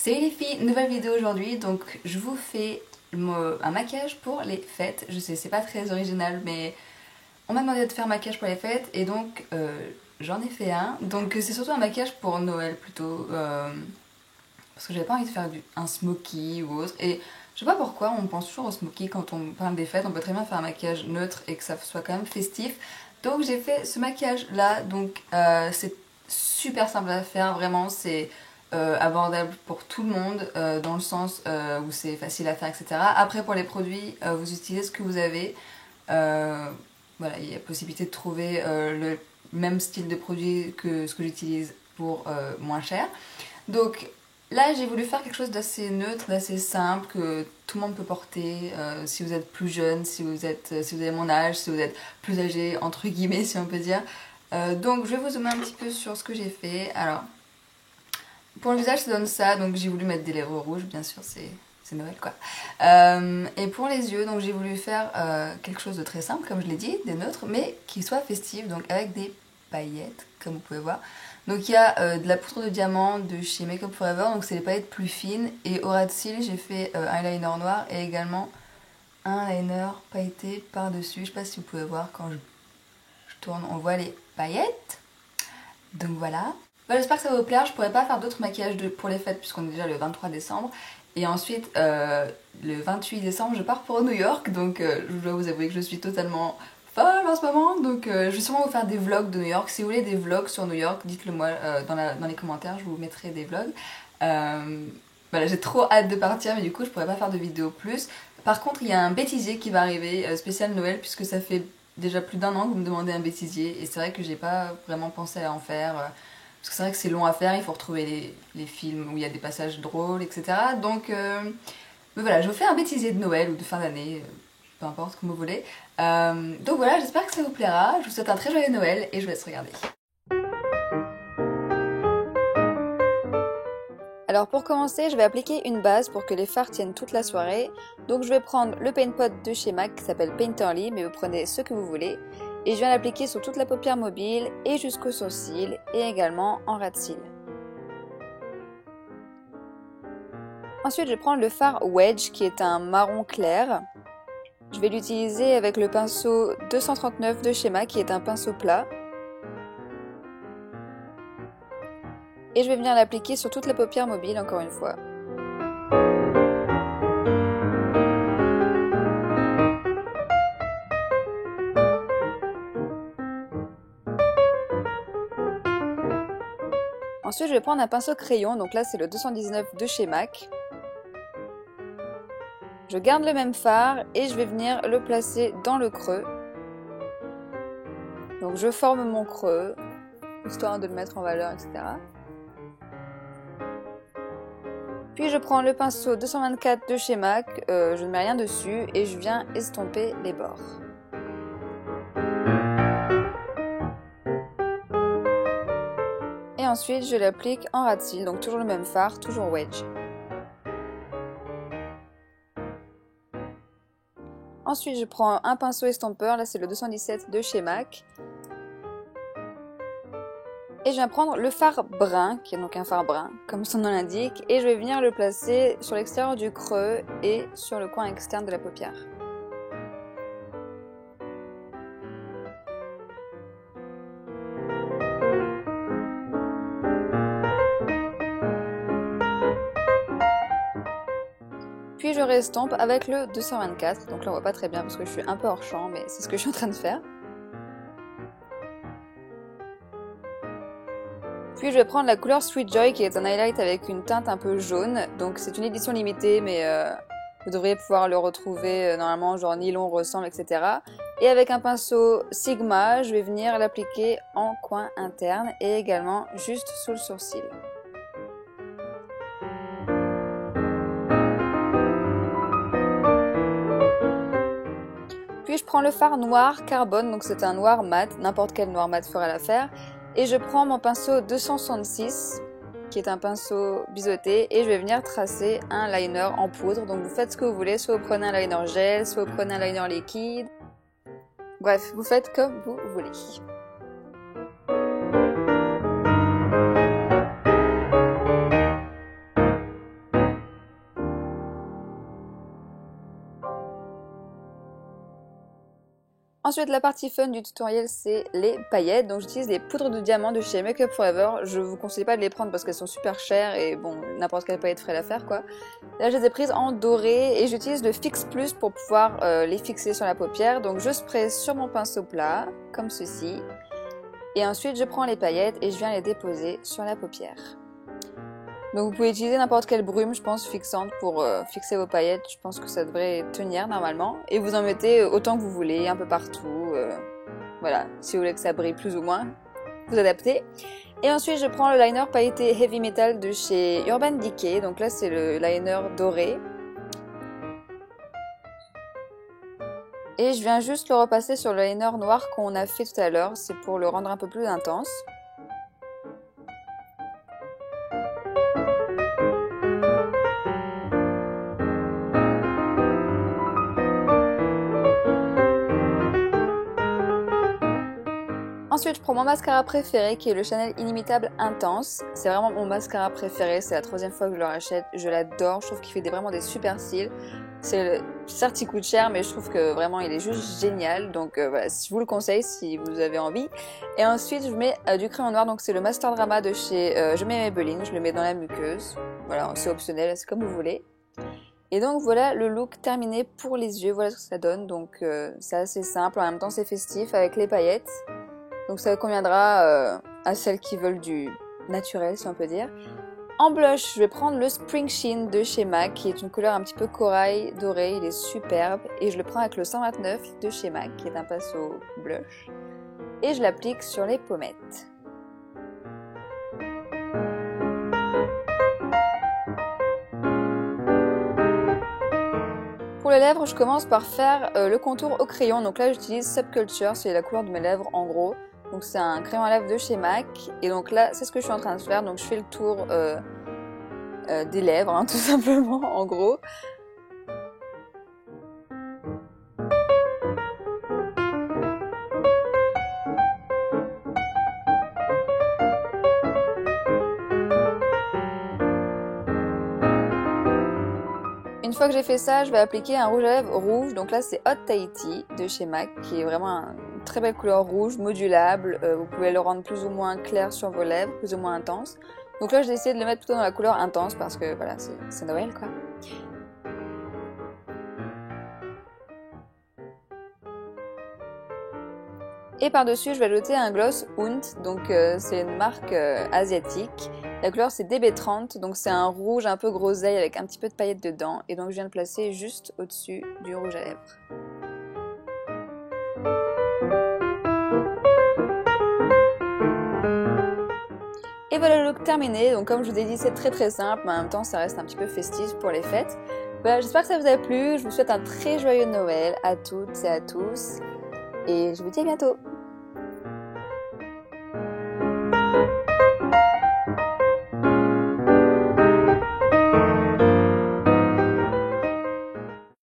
Salut les filles, nouvelle vidéo aujourd'hui, donc je vous fais un maquillage pour les fêtes. Je sais, c'est pas très original, mais on m'a demandé de faire un maquillage pour les fêtes et donc j'en ai fait un. Donc c'est surtout un maquillage pour Noël plutôt, parce que j'avais pas envie de faire un smoky ou autre. Et je sais pas pourquoi on pense toujours au smoky quand on parle des fêtes, on peut très bien faire un maquillage neutre et que ça soit quand même festif. Donc j'ai fait ce maquillage là, donc c'est super simple à faire, vraiment c'est abordable pour tout le monde dans le sens où c'est facile à faire, etc. Après pour les produits, vous utilisez ce que vous avez. Voilà, il y a possibilité de trouver le même style de produit que ce que j'utilise pour moins cher. Donc là, j'ai voulu faire quelque chose d'assez neutre, d'assez simple, que tout le monde peut porter, si vous êtes plus jeune, si vous avez mon âge, si vous êtes plus âgé, entre guillemets, si on peut dire. Donc je vais vous zoomer un petit peu sur ce que j'ai fait. Alors, pour le visage, ça donne ça, donc j'ai voulu mettre des lèvres rouges, bien sûr, c'est Noël quoi. Et pour les yeux, donc j'ai voulu faire quelque chose de très simple, comme je l'ai dit, des neutres, mais qui soit festif, donc avec des paillettes, comme vous pouvez voir. Donc il y a de la poudre de diamant de chez Make Up Forever, donc c'est les paillettes plus fines. Et au ras de cils, j'ai fait un liner noir et également un liner pailleté par-dessus. Je sais pas si vous pouvez voir quand je tourne, on voit les paillettes. Donc voilà. Bah, j'espère que ça va vous plaire. Je pourrais pas faire d'autres maquillages pour les fêtes puisqu'on est déjà le 23 décembre. Et ensuite, le 28 décembre, je pars pour New York. Donc je dois vous avouer que je suis totalement folle en ce moment. Donc je vais sûrement vous faire des vlogs de New York. Si vous voulez des vlogs sur New York, dites-le moi dans les commentaires. Je vous mettrai des vlogs. Voilà, j'ai trop hâte de partir, mais du coup, je pourrais pas faire de vidéo plus. Par contre, il y a un bêtisier qui va arriver, spécial Noël, puisque ça fait déjà plus d'1 an que vous me demandez un bêtisier. Et c'est vrai que j'ai pas vraiment pensé à en faire. Parce que c'est vrai que c'est long à faire, il faut retrouver les films où il y a des passages drôles, etc. Donc, mais voilà, je vous fais un bêtisier de Noël ou de fin d'année, peu importe, comme vous voulez. Donc voilà, j'espère que ça vous plaira. Je vous souhaite un très joyeux Noël et je vous laisse regarder. Alors pour commencer, je vais appliquer une base pour que les fards tiennent toute la soirée. Donc je vais prendre le Paint Pot de chez MAC qui s'appelle Painterly, mais vous prenez ce que vous voulez. Et je viens l'appliquer sur toute la paupière mobile et jusqu'au sourcil et également en ras de cils. Ensuite, je vais prendre le fard Wedge qui est un marron clair. Je vais l'utiliser avec le pinceau 239 de chez MAC qui est un pinceau plat. Et je vais venir l'appliquer sur toute la paupière mobile encore une fois. Ensuite, je vais prendre un pinceau crayon, donc là c'est le 219 de chez MAC. Je garde le même fard et je vais venir le placer dans le creux. Donc je forme mon creux, histoire de le mettre en valeur, etc. Puis je prends le pinceau 224 de chez MAC, je ne mets rien dessus et je viens estomper les bords. Et ensuite je l'applique en ras de cils, donc toujours le même fard, toujours Wedge. Ensuite je prends un pinceau estompeur, là c'est le 217 de chez MAC. Et je viens prendre le fard brun, qui est donc un fard brun, comme son nom l'indique, et je vais venir le placer sur l'extérieur du creux et sur le coin externe de la paupière. Puis je restompe avec le 224, donc là on voit pas très bien parce que je suis un peu hors champ, mais c'est ce que je suis en train de faire. Puis je vais prendre la couleur Sweet Joy qui est un highlight avec une teinte un peu jaune, donc c'est une édition limitée mais vous devriez pouvoir le retrouver normalement genre nylon, ressemble, etc. Et avec un pinceau Sigma, je vais venir l'appliquer en coin interne et également juste sous le sourcil. Puis je prends le fard noir carbone, donc c'est un noir mat, n'importe quel noir mat fera l'affaire. Et je prends mon pinceau 266, qui est un pinceau biseauté, et je vais venir tracer un liner en poudre. Donc vous faites ce que vous voulez, soit vous prenez un liner gel, soit vous prenez un liner liquide. Bref, vous faites comme vous voulez. Ensuite, la partie fun du tutoriel, c'est les paillettes. Donc j'utilise les poudres de diamant de chez Make Up Forever. Je vous conseille pas de les prendre parce qu'elles sont super chères et bon, n'importe quelle paillette ferait l'affaire quoi. Là, je les ai prises en doré et j'utilise le Fix Plus pour pouvoir les fixer sur la paupière. Donc je spray sur mon pinceau plat, comme ceci. Et ensuite, je prends les paillettes et je viens les déposer sur la paupière. Donc vous pouvez utiliser n'importe quelle brume, je pense, fixante pour fixer vos paillettes. Je pense que ça devrait tenir normalement. Et vous en mettez autant que vous voulez, un peu partout. Voilà, si vous voulez que ça brille plus ou moins, vous adaptez. Et ensuite, je prends le liner pailleté Heavy Metal de chez Urban Decay. Donc là, c'est le liner doré. Et je viens juste le repasser sur le liner noir qu'on a fait tout à l'heure. C'est pour le rendre un peu plus intense. Ensuite, je prends mon mascara préféré qui est le Chanel Inimitable Intense. C'est vraiment mon mascara préféré, c'est la 3e fois que je le rachète. Je l'adore, je trouve qu'il fait vraiment des super cils. Certes, il coûte cher, mais je trouve que vraiment il est juste génial. Donc voilà, je vous le conseille si vous avez envie. Et ensuite, je mets du crayon noir, donc c'est le Master Drama de chez Je mets Maybelline. Je le mets dans la muqueuse. Voilà, c'est optionnel, c'est comme vous voulez. Et donc voilà le look terminé pour les yeux, voilà ce que ça donne. Donc c'est assez simple, en même temps c'est festif avec les paillettes. Donc ça conviendra à celles qui veulent du naturel, si on peut dire. En blush, je vais prendre le Spring Sheen de chez MAC, qui est une couleur un petit peu corail doré, il est superbe. Et je le prends avec le 129 de chez MAC, qui est un pinceau blush. Et je l'applique sur les pommettes. Pour les lèvres, je commence par faire le contour au crayon. Donc là, j'utilise Subculture, c'est la couleur de mes lèvres en gros. Donc c'est un crayon à lèvres de chez MAC. Et donc là, c'est ce que je suis en train de faire. Donc je fais le tour des lèvres, hein, tout simplement, en gros. Une fois que j'ai fait ça, je vais appliquer un rouge à lèvres rouge. Donc là, c'est Hot Tahiti de chez MAC, qui est vraiment une très belle couleur rouge, modulable. Vous pouvez le rendre plus ou moins clair sur vos lèvres, plus ou moins intense. Donc là, j'ai essayé de le mettre plutôt dans la couleur intense parce que voilà, c'est Noël quoi. Et par-dessus, je vais ajouter un gloss Hunt, donc c'est une marque asiatique. La couleur c'est DB30, donc c'est un rouge un peu groseille avec un petit peu de paillettes dedans. Et donc je viens de placer juste au-dessus du rouge à lèvres. Et voilà le look terminé, donc comme je vous ai dit c'est très simple, mais en même temps ça reste un petit peu festif pour les fêtes. Voilà, j'espère que ça vous a plu, je vous souhaite un très joyeux Noël à toutes et à tous, et je vous dis à bientôt.